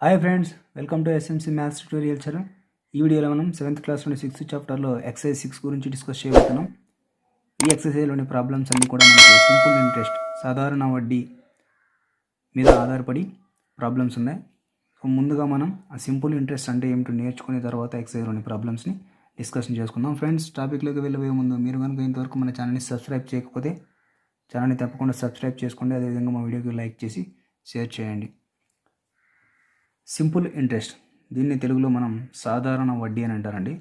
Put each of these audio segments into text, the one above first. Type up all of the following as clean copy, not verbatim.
Hi friends, welcome to SMC maths tutorial channel. ఈ వీడియోలో మనం 7th క్లాస్లోని 6th చాప్టర్లో ఎక్సర్సైజ్ 6 గురించి డిస్కస్ చేయబోతున్నాం. ఈ ఎక్సర్సైజ్లోని ప్రాబ్లమ్స్ అన్నీ కూడా మనకు సింపుల్ ఇంట్రెస్ట్, సాధారణ వడ్డీ మీద ఆధారపడి ప్రాబ్లమ్స్ ఉన్నాయి. సో ముందుగా మనం ఆ సింపుల్ ఇంట్రెస్ట్ అంటే ఏమిటో నేర్చుకునే తర్వాత ఎక్సర్సైజ్లోని ప్రాబ్లమ్స్ని డిస్కషన్ చేసుకుందాం. ఫ్రెండ్స్, టాపిక్లోకి వెళ్ళబోయే ముందు మీరు కనుక ఇంతవరకు మన ఛానల్ని సబ్స్క్రైబ్ చేయకపోతే ఛానల్ని తప్పకుండా సబ్స్క్రైబ్ చేసుకోండి. అదేవిధంగా మా వీడియోకి లైక్ చేసి షేర్ చేయండి. సింపుల్ ఇంట్రెస్ట్, దీన్ని తెలుగులో మనం సాధారణ వడ్డీ అని అంటారండి.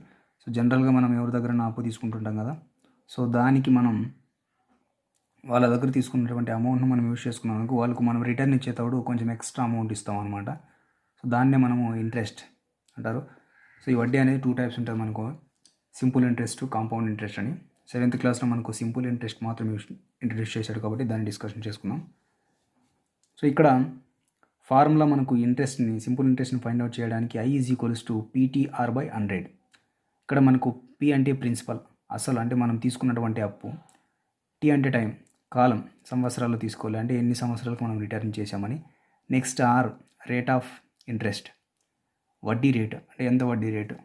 సో జనరల్గా మనం ఎవరి దగ్గర అప్పు తీసుకుంటుంటాం కదా, సో దానికి మనం వాళ్ళ దగ్గర తీసుకున్నటువంటి అమౌంట్ను మనం యూజ్ చేసుకున్నాం అనుకో, వాళ్ళకు మనం రిటర్న్ ఇచ్చేటప్పుడు కొంచెం ఎక్స్ట్రా అమౌంట్ ఇస్తాం అనమాట. సో దాన్నే మనము ఇంట్రెస్ట్ అంటారు. సో ఈ వడ్డీ అనేది 2 టైప్స్ ఉంటుంది మనకు, సింపుల్ ఇంట్రెస్ట్, కాంపౌండ్ ఇంట్రెస్ట్ అని. 7th క్లాస్లో మనకు సింపుల్ ఇంట్రెస్ట్ మాత్రం ఇంట్రడ్యూస్ చేశాడు కాబట్టి దాన్ని డిస్కషన్ చేసుకుందాం. సో ఇక్కడ ఫార్ములా మనకు ఇంట్రెస్ట్ని, సింపుల్ ఇంట్రెస్ట్ని ఫైండ్ అవుట్ చేయడానికి I = PTR/100. ఇక్కడ మనకు P అంటే ప్రిన్సిపల్, అసలు అంటే మనం తీసుకున్నటువంటి అప్పు, T అంటే టైం, కాలం, సంవత్సరాలు తీసుకోవాలి అంటే ఎన్ని సంవత్సరాలకు మనం రిటర్న్ చేసామని. Next R rate of interest, వడ్డీ రేటు అంటే ఎంత వడ్డీ రేటు,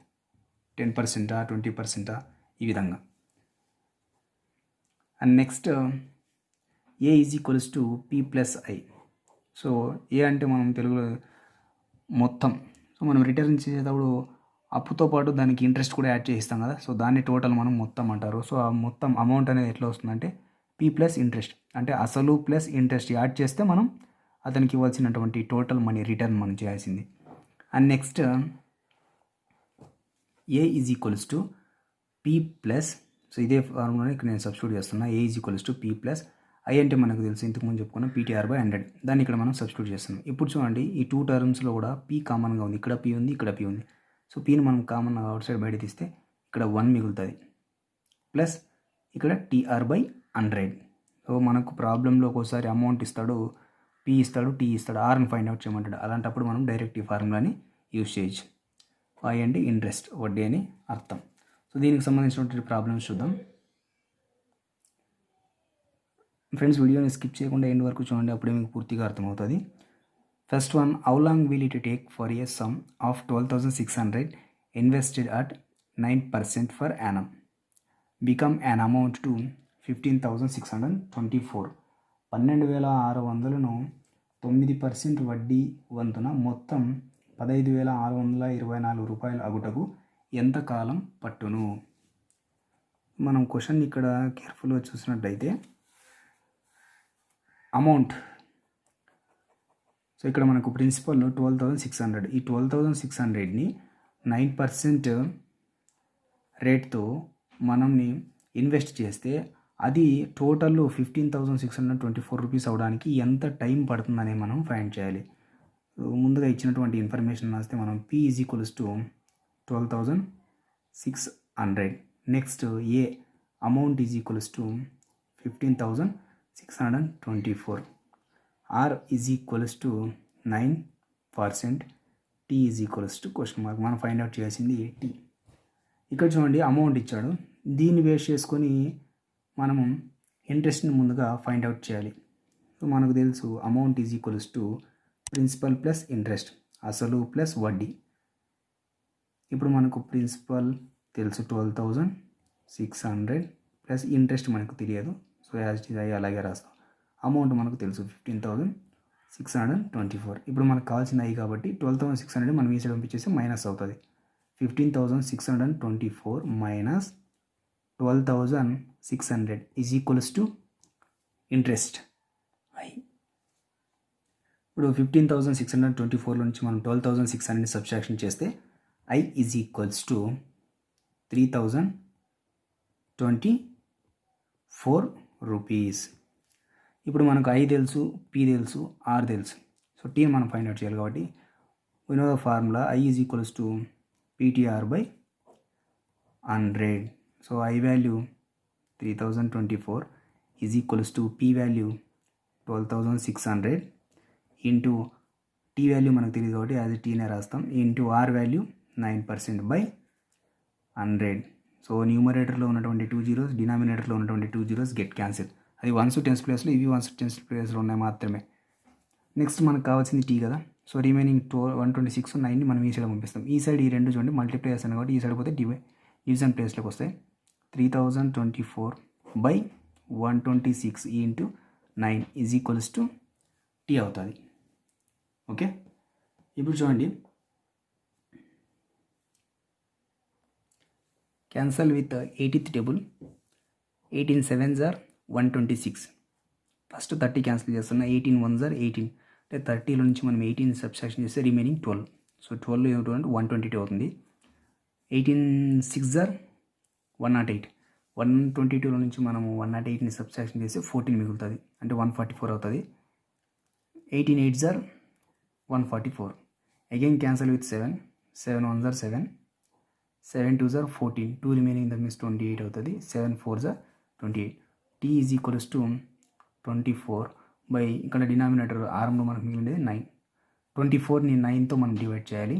10%, 20%, ఈ విధంగా. And next A = P+I. So A అంటే మనం తెలుగులో మొత్తం. సో మనం రిటర్న్ చేసేటప్పుడు అప్పుతో పాటు దానికి ఇంట్రెస్ట్ కూడా యాడ్ చేయిస్తాం కదా, సో దాన్ని టోటల్ మనం మొత్తం అంటారు. సో ఆ మొత్తం అమౌంట్ అనేది ఎట్లా వస్తుందంటే P+ ఇంట్రెస్ట్, అంటే అసలు ప్లస్ ఇంట్రెస్ట్ యాడ్ చేస్తే మనం అతనికి ఇవ్వాల్సినటువంటి టోటల్ మనీ రిటర్న్ మనం చేయాల్సింది. And next A = P+, so ఇదే ఫార్ములాని ఇక్కడ నేను సబ్స్టిట్యూట్ చేస్తున్నా. A = P+, I అంటే మనకు తెలుసు, ఇంతకుముందు చెప్పుకున్నాం PTR/100. దాన్ని ఇక్కడ మనం సబ్స్టిట్యూట్ చేస్తున్నాం. ఇప్పుడు చూడండి, ఈ 2 టర్మ్స్లో కూడా P కామన్గా ఉంది. ఇక్కడ P ఉంది, ఇక్కడ P ఉంది. సో Pని మనం కామన్ అవుట్ సైడ్ బయట తీస్తే ఇక్కడ 1 మిగులుతుంది, ప్లస్ ఇక్కడ TR/100. సో మనకు ప్రాబ్లంలో ఒకసారి అమౌంట్ ఇస్తాడు, P ఇస్తాడు, T ఇస్తాడు, Rని ఫైండ్ అవుట్ చేయమంటాడు. అలాంటప్పుడు మనం డైరెక్ట్ ఈ ఫార్ములాని యూజ్ చేయొచ్చు. I అంటే ఇంట్రెస్ట్, వడ్డీ అని అర్థం. సో దీనికి సంబంధించినటువంటి ప్రాబ్లమ్స్ చూద్దాం. ఫ్రెండ్స్, వీడియోని స్కిప్ చేయకుండా ఎండ్ వరకు చూడండి, అప్పుడే మీకు పూర్తిగా అర్థమవుతుంది. First one, how long will it take for a sum of 12,600 invested at 9% for annum become an amount to 15,624. 12,600ను 9% వడ్డీ వంతున మొత్తం 15,624 రూపాయలు అగుటకు ఎంత కాలం పట్టును? మనం క్వశ్చన్ ఇక్కడ కేర్ఫుల్గా చూసినట్లయితే అమౌంట్, సో ఇక్కడ మనకు ప్రిన్సిపల్ 12,600. ఈ 12,600ని 9% రేట్తో మనల్ని ఇన్వెస్ట్ చేస్తే అది టోటల్ 15,624 రూపీస్ అవడానికి ఎంత టైం పడుతుందని మనం ఫైండ్ చేయాలి. ముందుగా ఇచ్చినటువంటి ఇన్ఫర్మేషన్ రాస్తే మనం P = 12,600. Next A amount = 15,624. R = 9%, T = మనం ఫైండ్ అవుట్ చేయాల్సింది T. ఇక్కడ చూడండి, అమౌంట్ ఇచ్చాడు, దీన్ని బేస్ చేసుకొని మనము ఇంట్రెస్ట్ని ముందుగా ఫైండ్ అవుట్ చేయాలి. సో మనకు తెలుసు అమౌంట్ = ప్రిన్సిపల్ ప్లస్ ఇంట్రెస్ట్, అసలు ప్లస్ వడ్డీ. ఇప్పుడు మనకు ప్రిన్సిపల్ తెలుసు 12,600 ప్లస్ ఇంట్రెస్ట్ మనకు తెలియదు, సో యాజ్ ఇట్ ఈజ్ అలాగే రాస్తాం. అమౌంట్ మనకు తెలుసు 15,624. ఇప్పుడు మనకు కావాల్సిన I కాబట్టి 12,600 మనం ఈ సైడ్ పంపించేసి మైనస్ అవుతుంది. 15,624 మైనస్ 12,600 = ఇంట్రెస్ట్ I. ఇప్పుడు 15,624 నుంచి మనం 12,600 సబ్ట్రాక్షన్ చేస్తే I = 3,024 రూపీస్. ఇప్పుడు మనకు I తెలుసు, P తెలుసు, R తెలుసు. సో T మనం ఫైండ్ అవుట్ చేయాలి కాబట్టి we know the formula I = PTR/100. So I value 3,024 = P value 12,600 into T value మనకు తెలియదు కాబట్టి యాజ్ Tనే రాస్తాం, ఇంటూ R వాల్యూ 9%/100. సో న్యూమరేటర్లో ఉన్నటువంటి 2 zeros, డినామినేటర్లో ఉన్నటువంటి 2 zeros గెట్ క్యాన్సిల్. అది 1s 10s ప్లేస్లో, ఇవి 1s 10s ప్లేస్లో ఉన్నాయి మాత్రమే. నెక్స్ట్ మనకు కావాల్సింది T కదా, సో రిమైనింగ్ 126 9ని మనం ఈ సైడ్ పంపిస్తాం. ఈ సైడ్ ఈ రెండు చూడండి మల్టిప్లై చేస్తాను కాబట్టి ఈ సైడ్ పోతే డివిజన్ ప్లేస్లోకి వస్తాయి. 3024/126 into 9 is equals to T అవుతుంది. ఓకే, ఇప్పుడు చూడండి, cancel with 80th table. 18 7s are 126. First 30 cancel చేస్తున్నా. 18 1s are 18. అంటే 30లో నుంచి మనం 18 సబ్స్ట్రాక్షన్ చేస్తే రిమైనింగ్ 12. సో 12 ఏమిటంటే 122 అవుతుంది. 18 6s are 108. 122లో నుంచి మనము 108ని సబ్స్ట్రాక్షన్ చేస్తే 14 మిగులుతుంది, అంటే 144 అవుతుంది. 18 8s are 144. Again cancel with 7. 7 1s are 7. 7 2s are 14. 2 remaining that means 28 అవుతుంది. 7 4s are 28. T is equals to 24 by ఇక్కడ డినామినేటర్ ఆరంలో మనకు మిగిలినది 9. 24ని 9తో మనం డివైడ్ చేయాలి.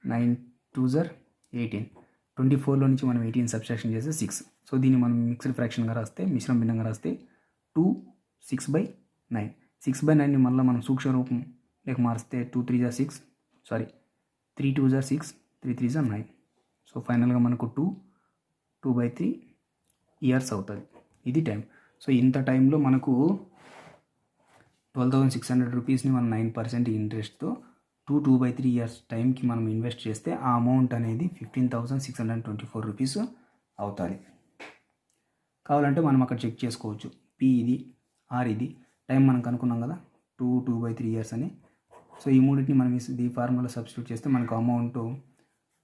9 2s are 18. 24లో నుంచి మనం 18 సబ్స్ట్రాక్షన్ చేస్తే 6. సో దీన్ని మనం మిక్స్డ్ ఫ్రాక్షన్గా రాస్తే, మిశ్రమ భిన్నంగా రాస్తే 2 6/9. 6/9ని మళ్ళీ మనం సూక్ష్మ రూపం లేక మారిస్తే 2 3s are 6, 3 2s are 6, 3 3s are 9. So ఫైనల్గా మనకు 2/3 ఇయర్స్ అవుతుంది. ఇది టైం. సో ఇంత టైంలో మనకు 12,600 రూపీస్ని మనం 9% ఇంట్రెస్ట్తో 2/3 ఇయర్స్ టైంకి మనం ఇన్వెస్ట్ చేస్తే ఆ అమౌంట్ అనేది 15,624 రూపీస్ అవుతుంది. కావాలంటే మనం అక్కడ చెక్ చేసుకోవచ్చు. పి ఇది, ఆర్ ఇది, టైం మనం కనుక్కున్నాం కదా 2/3 ఇయర్స్ అని. సో ఈ మూడింటిని మనం ఈ ఫార్ములా సబ్స్టిట్యూట్ చేస్తే మనకు అమౌంట్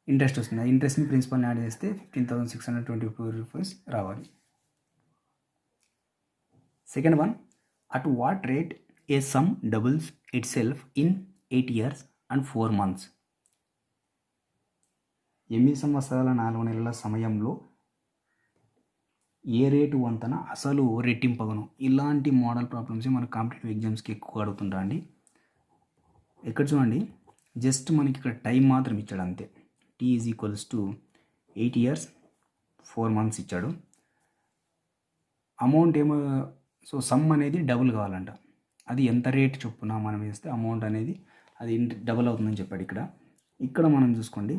ఇంట్రెస్ట్ వస్తుంది. ఆ ఇంట్రెస్ట్ని ప్రిన్సిపల్ని యాడ్ చేస్తే 15,624 రూపీస్ రావాలి. Second one, at what rate A some doubles it self in 8 years and 4 months. 8 సంవత్సరాల 4 నెలల సమయంలో ఏ రేటు వంతన అసలు రెట్టింపగను. ఇలాంటి మోడల్ ప్రాబ్లమ్స్ మన కాంపిటేటివ్ ఎగ్జామ్స్కి ఎక్కువ అడుగుతుంటా అండి. ఇక్కడ చూడండి, జస్ట్ మనకి ఇక్కడ టైం మాత్రం ఇచ్చాడు అంతే. T is equals to 8 years 4 months ఇచ్చాడు. అమౌంట్ ఏమో, సో సమ్ అనేది డబుల్ కావాలంట. అది ఎంత రేట్ చొప్పున మనం వేస్తే అమౌంట్ అనేది అది డబుల్ అవుతుందని చెప్పాడు. ఇక్కడ మనం చూసుకోండి,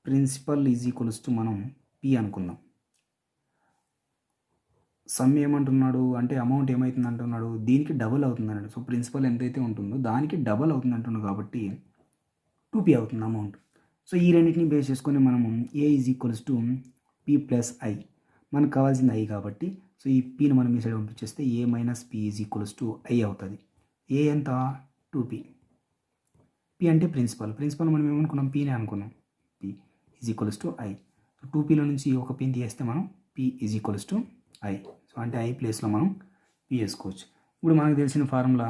ప్రిన్సిపల్ ఈజ్ ఈక్వల్స్ టు మనం పి అనుకుందాం. సమ్ ఏమంటున్నాడు అంటే అమౌంట్ ఏమవుతుంది అంటున్నాడు, దీనికి డబుల్ అవుతుంది అన్నాడు. సో ప్రిన్సిపల్ ఎంతైతే ఉంటుందో దానికి డబుల్ అవుతుంది అంటున్నాడు కాబట్టి 2p అవుతుంది అమౌంట్. సో ఈ రెండింటిని బేస్ చేసుకొని మనము A is equals to P plus I, మనకు కావాల్సింది ఐ కాబట్టి సో ఈ పీని మనం ఈ సైడ్ పంపించేస్తే A minus P is equals to I అవుతుంది. ఏ ఎంత 2p. పి అంటే ప్రిన్సిపల్ మనం ఏమనుకున్నాం, పీనే అనుకున్నాం. P is equals to I. 2pలో నుంచి ఒక పిని తీస్తే మనం P is equals to I. So అంటే ఐ ప్లేస్లో మనం పి వేసుకోవచ్చు. ఇప్పుడు మనకు తెలిసిన formula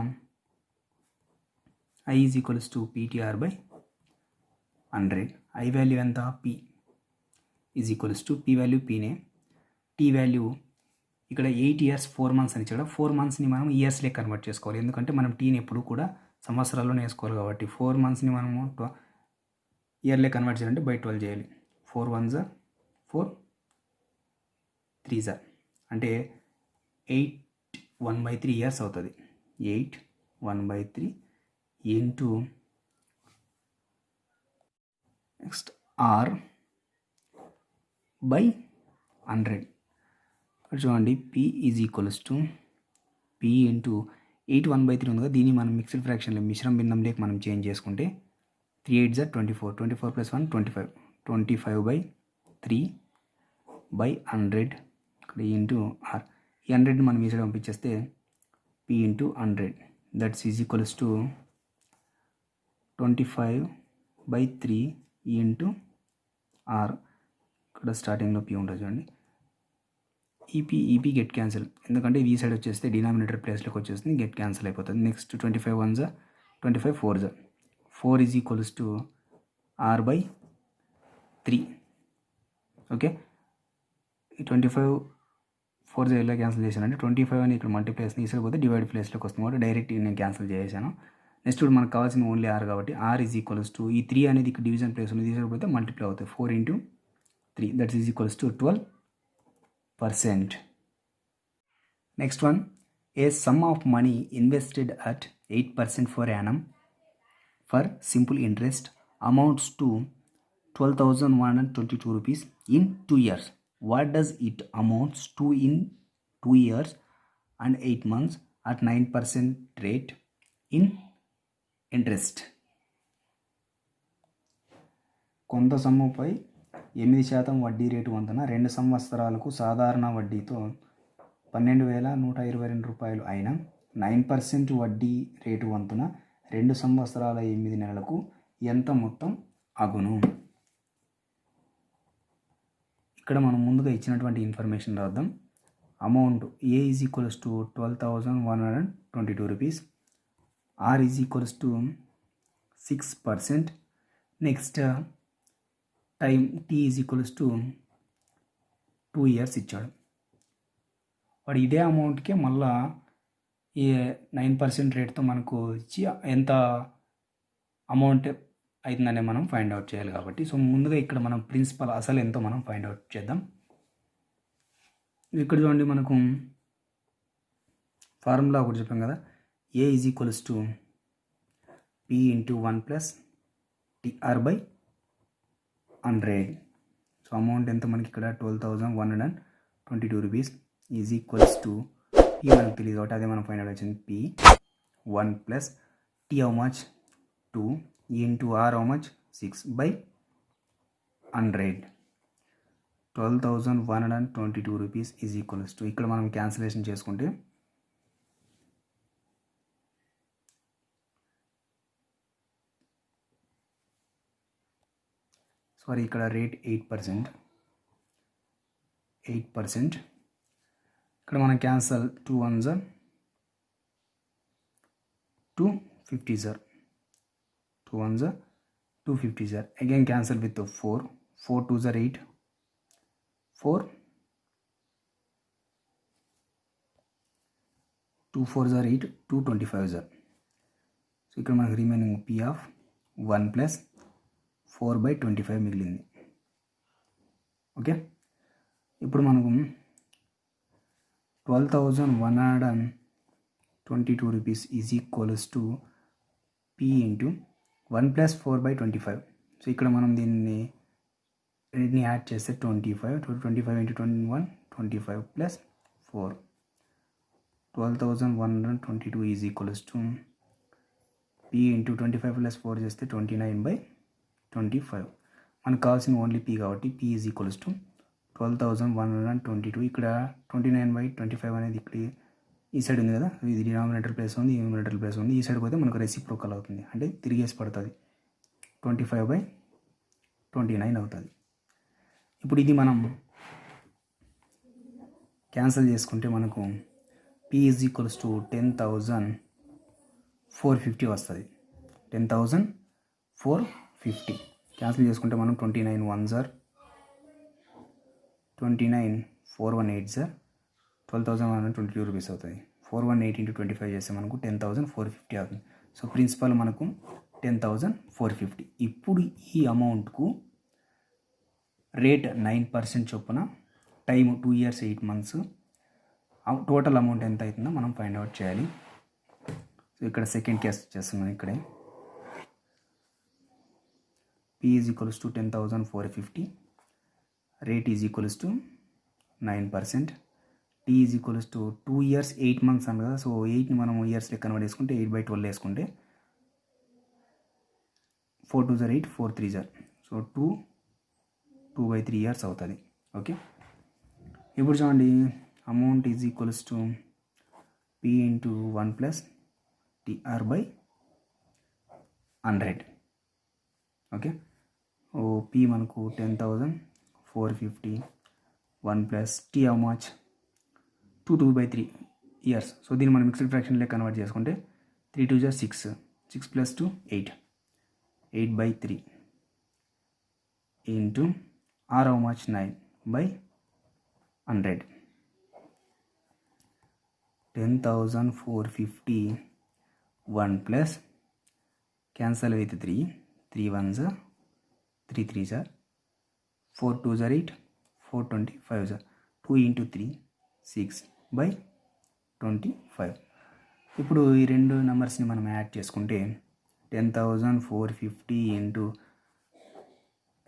I is equals to PTR/100. I value ఎంత, P is equals to P value పీనే, టీ వాల్యూ ఇక్కడ 8 years 4 months అని ఇచ్చాడు. 4 monthsని మనం ఇయర్స్లే కన్వర్ట్ చేసుకోవాలి, ఎందుకంటే మనం టీని ఎప్పుడు కూడా సంవత్సరాల్లోనే వేసుకోవాలి కాబట్టి 4 monthsని మనము ఇయర్లే కన్వర్ట్ చేయాలంటే బై 12 చేయాలి. 4 1s are 4, 3s are అంటే 8 1/3 ఇయర్స్ అవుతుంది. 8 1/3 ఇంటూ నెక్స్ట్ ఆర్ బై 100. చూడండి, P is equals to P into 8 1/3 ఉంది కదా, దీన్ని మనం మిక్స్డ్ ఫ్రాక్షన్లో మిశ్రమ భిన్నంలోకి మనం చేంజ్ చేసుకుంటే 3 8s are 24. 24 + 1 25. 25/3/100 ఇక్కడ ఇంటూ ఆర్. ఈ 100ని మనం ఈ సైడ్ పంపించేస్తే P into 100 that's is equals to 25/3 into R. ఇక్కడ స్టార్టింగ్లో పి ఉంటుంది చూడండి. ఈపీ గెట్ క్యాన్సిల్, ఎందుకంటే ఈ సైడ్ వచ్చేస్తే డినామినేటర్ ప్లేస్లోకి వచ్చేస్తుంది, గెట్ క్యాన్సిల్ అయిపోతుంది. Next 25 1s are 25 4s are 4 is equals to R/3. Okay, ఈ 25 4s ఎలా క్యాన్సిల్ చేశానంటే 25 అని ఇక్కడ మల్టిప్లై చేసిన, ఈ సైడ్ పోతే డివైడ్ ప్లేస్లోకి వస్తుంది కాబట్టి డైరెక్ట్ నేను క్యాన్సిల్ చేశాను. నెక్స్ట్ ఇప్పుడు మనకు కావాల్సిన ఓన్లీ ఆర్ కాబట్టి ఆర్ ఈజ్ ఈక్వల్స్ టు ఈ 3 అనేది ఇక్కడ డివిజన్ ప్లేస్ ఉంది, ఈ సైడ్ పోతే మల్టిప్లై అవుతుంది. 4 × 3 that's is equals to 12%. Next one, A sum of money invested at 8% per annum for simple interest amounts to 12,122 rupees in 2 years. What does it amounts to in 2 years and 8 months at 9% rate in interest? కొంత సొమ్ముపై 8% వడ్డీ rate వంతున 2 సంవత్సరాలకు సాధారణ వడ్డీతో 12,122 రూపాయలు అయిన 9% వడ్డీ rate వంతున 2 సంవత్సరాల 8 నెలలకు ఎంత మొత్తం అగును? ఇక్కడ మనం ముందుగా ఇచ్చినటువంటి ఇన్ఫర్మేషన్ రాద్దాం. Amount A is equals to 12,122 rupees, R is equals to 6%, next time T is equals to 2 years ఇచ్చాడు. వాడు ఇదే అమౌంట్కే మళ్ళా ఈ 9% రేట్తో మనకు ఇచ్చి ఎంత అమౌంట్ అవుతుందనే మనం ఫైండ్ అవుట్ చేయాలి కాబట్టి, సో ముందుగా ఇక్కడ మనం ప్రిన్సిపల్ అసలు ఎంతో మనం ఫైండ్ అవుట్ చేద్దాం. ఇక్కడ చూడండి, మనకు ఫార్ములా ఒకటి చెప్పాం కదా, A is equals to P into 1 plus TR by 100. So amount ఎంత మనకి ఇక్కడ 12,122 rupees is equals to P మనకు తెలియదు కాబట్టి అదే మనం ఫైండ్ అవుట్ వచ్చింది. P 1 plus T how much 2 into R how much 6 by 100. 12,122 rupees is equals to, ఇక్కడ మనం క్యాన్సిలేషన్ చేసుకుంటే సారీ ఇక్కడ రేట్ 8%. ఇక్కడ మనం cancel 2 1s 250 sir, 2 1s 250 sir, again cancel with 4 2s 8, 4 2 4s 8, 225 sir. So ఇక్కడ మనకు remaining P of 1 plus 4/25 మిగిలింది. Okay, ఇప్పుడు మనకు 12,122 rupees is equals to P into 1 plus 4/25. So ఇక్కడ మనం దీన్ని యాడ్ చేస్తే 25 into 21 25 plus 4, 12,122 is equals to P into 25 plus 4 చేస్తే 29/25. మనకు కావాల్సిన ఓన్లీ పి కాబట్టి పి ఈజ్ ఈక్వల్స్ టు 12,122. ఇక్కడ 29/25 అనేది ఇక్కడ ఈ సైడ్ ఉంది కదా, ఇది డినామినేటర్ ప్లేస్ ఉంది, న్యూమినేటర్ ప్లేస్ ఉంది. ఈ సైడ్ పోతే మనకు రెసిప్రోకల్ అవుతుంది, అంటే తిరిగేసి పడుతుంది, 25/29 అవుతుంది. ఇప్పుడు ఇది మనం క్యాన్సిల్ చేసుకుంటే మనకు పి ఈజ్ ఈక్వల్స్ టు 10,450 వస్తుంది. 10,450 క్యాన్సిల్ చేసుకుంటే మనం 29 1s 29 4 1 8s 12,122 రూపీస్ అవుతుంది. 418 ఇంటూ 25 చేస్తే మనకు 10,450 అవుతుంది. సో ప్రిన్సిపల్ మనకు 10,450. ఇప్పుడు ఈ అమౌంట్కు రేట్ 9% చొప్పున, time 2 years 8 months, total amount ఎంత అవుతుందో మనం ఫైండ్ అవుట్ చేయాలి. సో ఇక్కడ సెకండ్ కేస్ చేస్తున్నాం. ఇక్కడే P is equals to 10,450, rate is equals to 9%, T is equals to 2 years 8 months అన్న కదా. సో 8ని మనం ఇయర్స్ లెక్క కన్వర్ట్ చేసుకుంటే 8/12 వేసుకుంటే 4 2s 8, 4 3s, సో 2/3 years అవుతుంది. ఓకే, ఇప్పుడు చూడండి, amount is equals to P into 1 plus TR by 100. Okay, P మనకు 10,450, 1 plus T how much 2/3 years. So దీన్ని మనం మిక్స్డ్ ఫ్రాక్షన్లో కన్వర్ట్ చేసుకుంటే 3 2s 6, 6 plus 2 8, 8/3 into R how much 9/100. 10,450, 1 plus cancel with 3 1s 3 3s 4 2s 8, 4 25s 2 into 3 6/100. 25. ఇప్పుడు ఈ రెండు నెంబర్స్ని మనం add చేసుకుంటే 10,450 into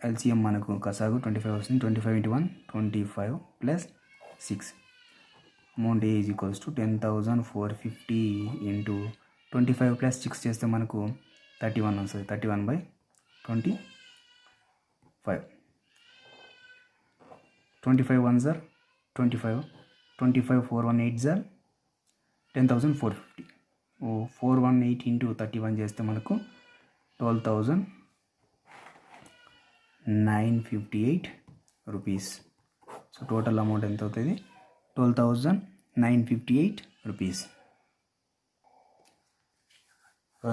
LCM మనకు కసాగు 25 వస్తుంది. 25 into 1 25 plus 6 amount A is equals to 10,450 into 25 plus 6 చేస్తే మనకు 31 వస్తుంది. 31/25. 25 1s are 25. 25 4 1 8s are 10,450. 418 into 31 చేస్తే మనకు 12,958 రూపీస్. సో టోటల్ అమౌంట్ ఎంత అవుతుంది? 12,958 rupees.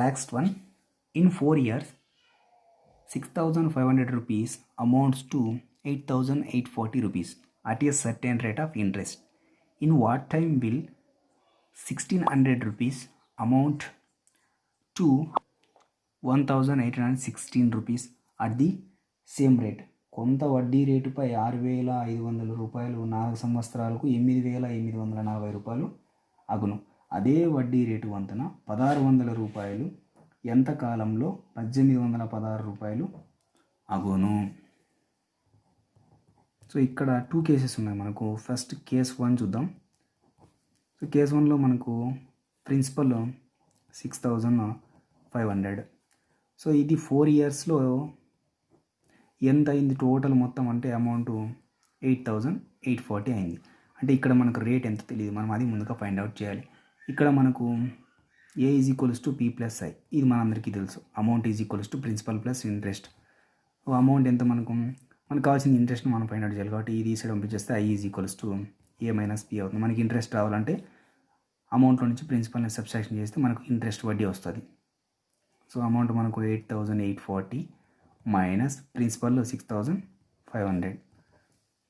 Last one, in 4 years, 6,500 rupees amounts to 8,840 rupees at a certain rate of interest. In what time will 1,600 rupees amount to 1,816 rupees at the same rate? కొంత వడ్డీ రేటుపై 6,500 రూపాయలు 4 సంవత్సరాలకు 8,840 రూపాయలు అగును. అదే వడ్డీ రేటు వంతున 1,600 రూపాయలు ఎంత కాలంలో 1,816 రూపాయలు అగును. సో ఇక్కడ 2 కేసెస్ ఉన్నాయి మనకు. ఫస్ట్ కేస్ 1 చూద్దాం. సో కేస్ 1లో మనకు ప్రిన్సిపల్ 6,500. సో ఇది 4 ఇయర్స్లో ఎంత అయింది టోటల్ మొత్తం అంటే అమౌంట్ 8,840 అయింది. అంటే ఇక్కడ మనకు రేట్ ఎంత తెలియదు, మనం అది ముందుగా ఫైండ్ అవుట్ చేయాలి. ఇక్కడ మనకు A is equals to P plus I, ఇది మనందరికీ తెలుసు. Amount is equals to principal plus interest. Amount ఎంత మనకు కావాల్సిన ఇంట్రెస్ట్ని మనం ఫైండ్ అవుట్ చేయాలి. కాబట్టి ఇది సైడ్ పంపించేస్తే I is equals to A minus P అవుతుంది. మనకి ఇంట్రెస్ట్ రావాలంటే అమౌంట్లో నుంచి ప్రిన్సిపల్ని సబ్స్ట్రాక్షన్ చేస్తే మనకు ఇంట్రెస్ట్ వడ్డీ వస్తుంది. సో అమౌంట్ మనకు 8,840 మైనస్ ప్రిన్సిపల్ 6,500.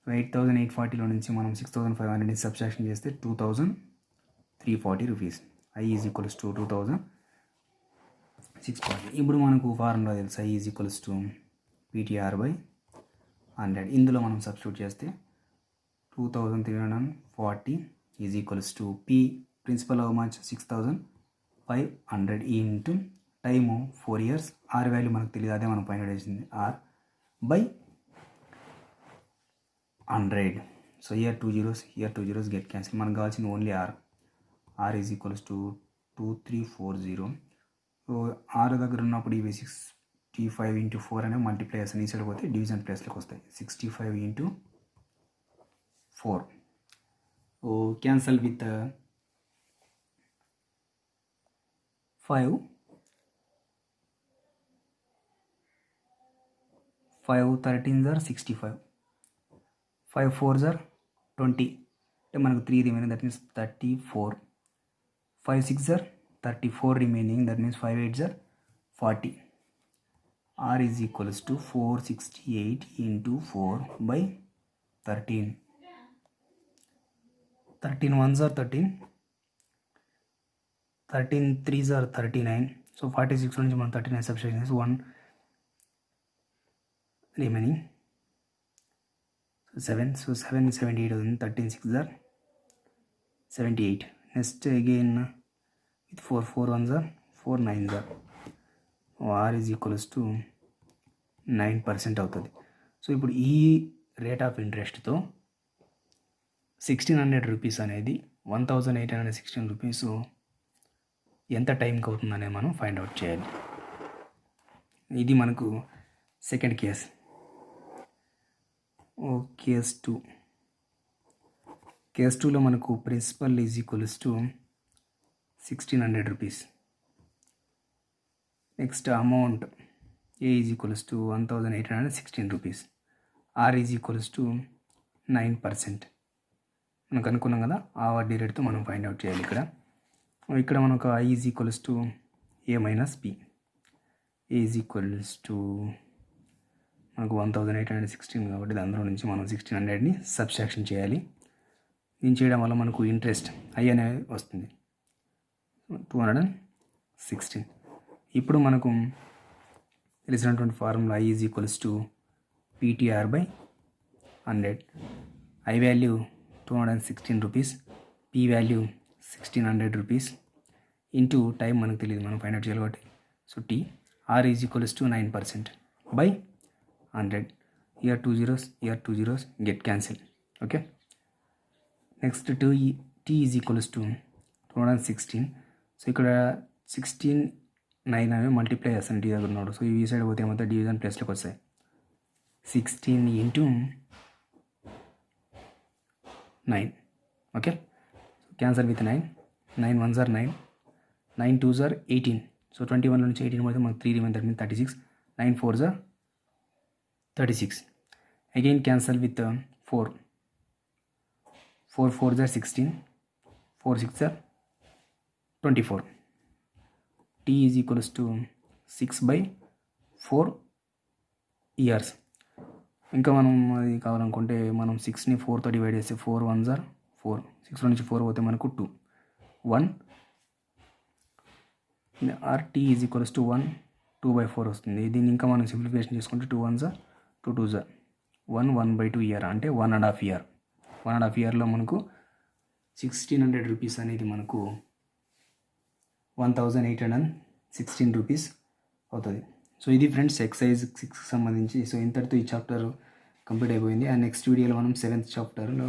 సో 8,840లో నుంచి మనం 6,500ని సబ్స్ట్రాక్షన్ చేస్తే 2,340 rupees. I is equals to 2,640. ఇప్పుడు మనకు ఫార్ములా తెలుసు, I is equals to PTR/100. ఇందులో మనం సబ్స్టిట్యూట్ చేస్తే 2,340 is equals to P principal how much 6,500 into time 4 years. R value మనకు తెలియదు, అదే మనం ఫైండ్ అవుట్ చేసింది. R/100. So here 2 zeros get cancel. మనకు కావాల్సింది only R is equals to 2,340. So R దగ్గర ఉన్నప్పుడు ఇవి 65 ఇంటూ 4 అనేవి మల్టిప్లైయర్స్ అని సైడ్ పోతే డివిజన్ ప్లేస్లోకి వస్తాయి. 65 into 4. So cancel with 5 13s are 65. 5 4s are 20. అంటే మనకు 3 remaining, that means 34. 5 6s are 34 remaining, that means 5 8s are 40. R is equals to 468 into 4/13. 13 1s are 13. 13 3s are 39. So 46 నుంచి మనం 39 subtraction చేసి 1 remaining. So 7. So 7 78 అవుతుంది. 13 6s are 78. Next again with 4 1s are 4 9s are. R is equals to 9% అవుతుంది. So ఇప్పుడు ఈ rate of ఇంట్రెస్ట్తో 1,600 rupees అనేది 1,816 rupees ఎంత టైంకి అవుతుందనేది మనం ఫైండ్ అవుట్ చేయాలి. ఇది మనకు సెకండ్ కేస్. కేస్ 2. కేస్ 2లో మనకు principal is equals to 1,600 rupees. Next amount A is equals to 1,816 rupees. R is equals to 9%. మనకు అనుకున్నాం కదా, ఆ వడ్డీ రేట్తో మనం ఫైండ్ అవుట్ చేయాలి. ఇక్కడ మనకు I is equals to A minus P. A is equals to మనకు 1,816 కాబట్టి అందులో నుంచి మనం 1,600ని సబ్స్ట్రాక్షన్ చేయాలి. దీన్ని చేయడం వల్ల మనకు ఇంట్రెస్ట్ ఐ అనేది వస్తుంది 216. ఇప్పుడు మనకు తెలిసినటువంటి formula I is equals to PTR/100. I value 216 rupees, P value 1600 rupees into time మనకు తెలియదు, మనం ఫైండ్ అవుట్ చేయాలి కాబట్టి. So T R is equals to 9% by 100. Here 2 zeros, here 2 zeros get cancel. Okay, next T is equals to 216. So ఇక్కడ 16 9 అనేవి multiply చేస్తాను tea దగ్గర ఉన్నాడు. సో ఈ సైడ్ పోతే ఏమవుతాయి, డివిజన్ ప్లేస్లోకి వస్తాయి. 16 into 9. Okay, cancel with 9. 9 1s are 9, 9 2s are 18. So 21 నుంచి 18 పోతే మనకు 3 remain, that means 36. 9 4s are 36. Again cancel with 4. 4 4s are 16. 4 6s are 24. T is equals to 6/4 years. ఇంకా మనం అది కావాలనుకుంటే మనం 6ని 4తో డివైడ్ చేస్తే 4 1s are 4. 6 నుంచి 4 పోతే మనకు 2 1. R T is equals to 1 2/4 వస్తుంది. దీన్ని ఇంకా మనం సింప్లిఫికేషన్ చేసుకుంటే 2 1s are 2 2s are 1 1/2 year అంటే 1.5 year. 1.5 yearలో మనకు 1600 రూపీస్ అనేది మనకు 1816 రూపీస్ అవుతుంది. సో ఇది ఫ్రెండ్స్ ఎక్సైజ్ 6కి సంబంధించి. సో ఇంతటితో ఈ చాప్టర్ కంప్లీట్ అయిపోయింది. అండ్ నెక్స్ట్ వీడియోలో మనం 7th చాప్టర్లో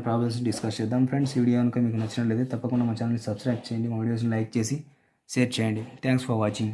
ప్రాబ్లమ్స్ డిస్కస్ చేద్దాం. ఫ్రెండ్స్ ఈ వీడియో కనుక మీకు నచ్చినట్లయితే తప్పకుండా మా ఛానల్ని సబ్స్క్రైబ్ చేయండి, మా వీడియోస్ని లైక్ చేసి షేర్ చేయండి. Thanks for watching.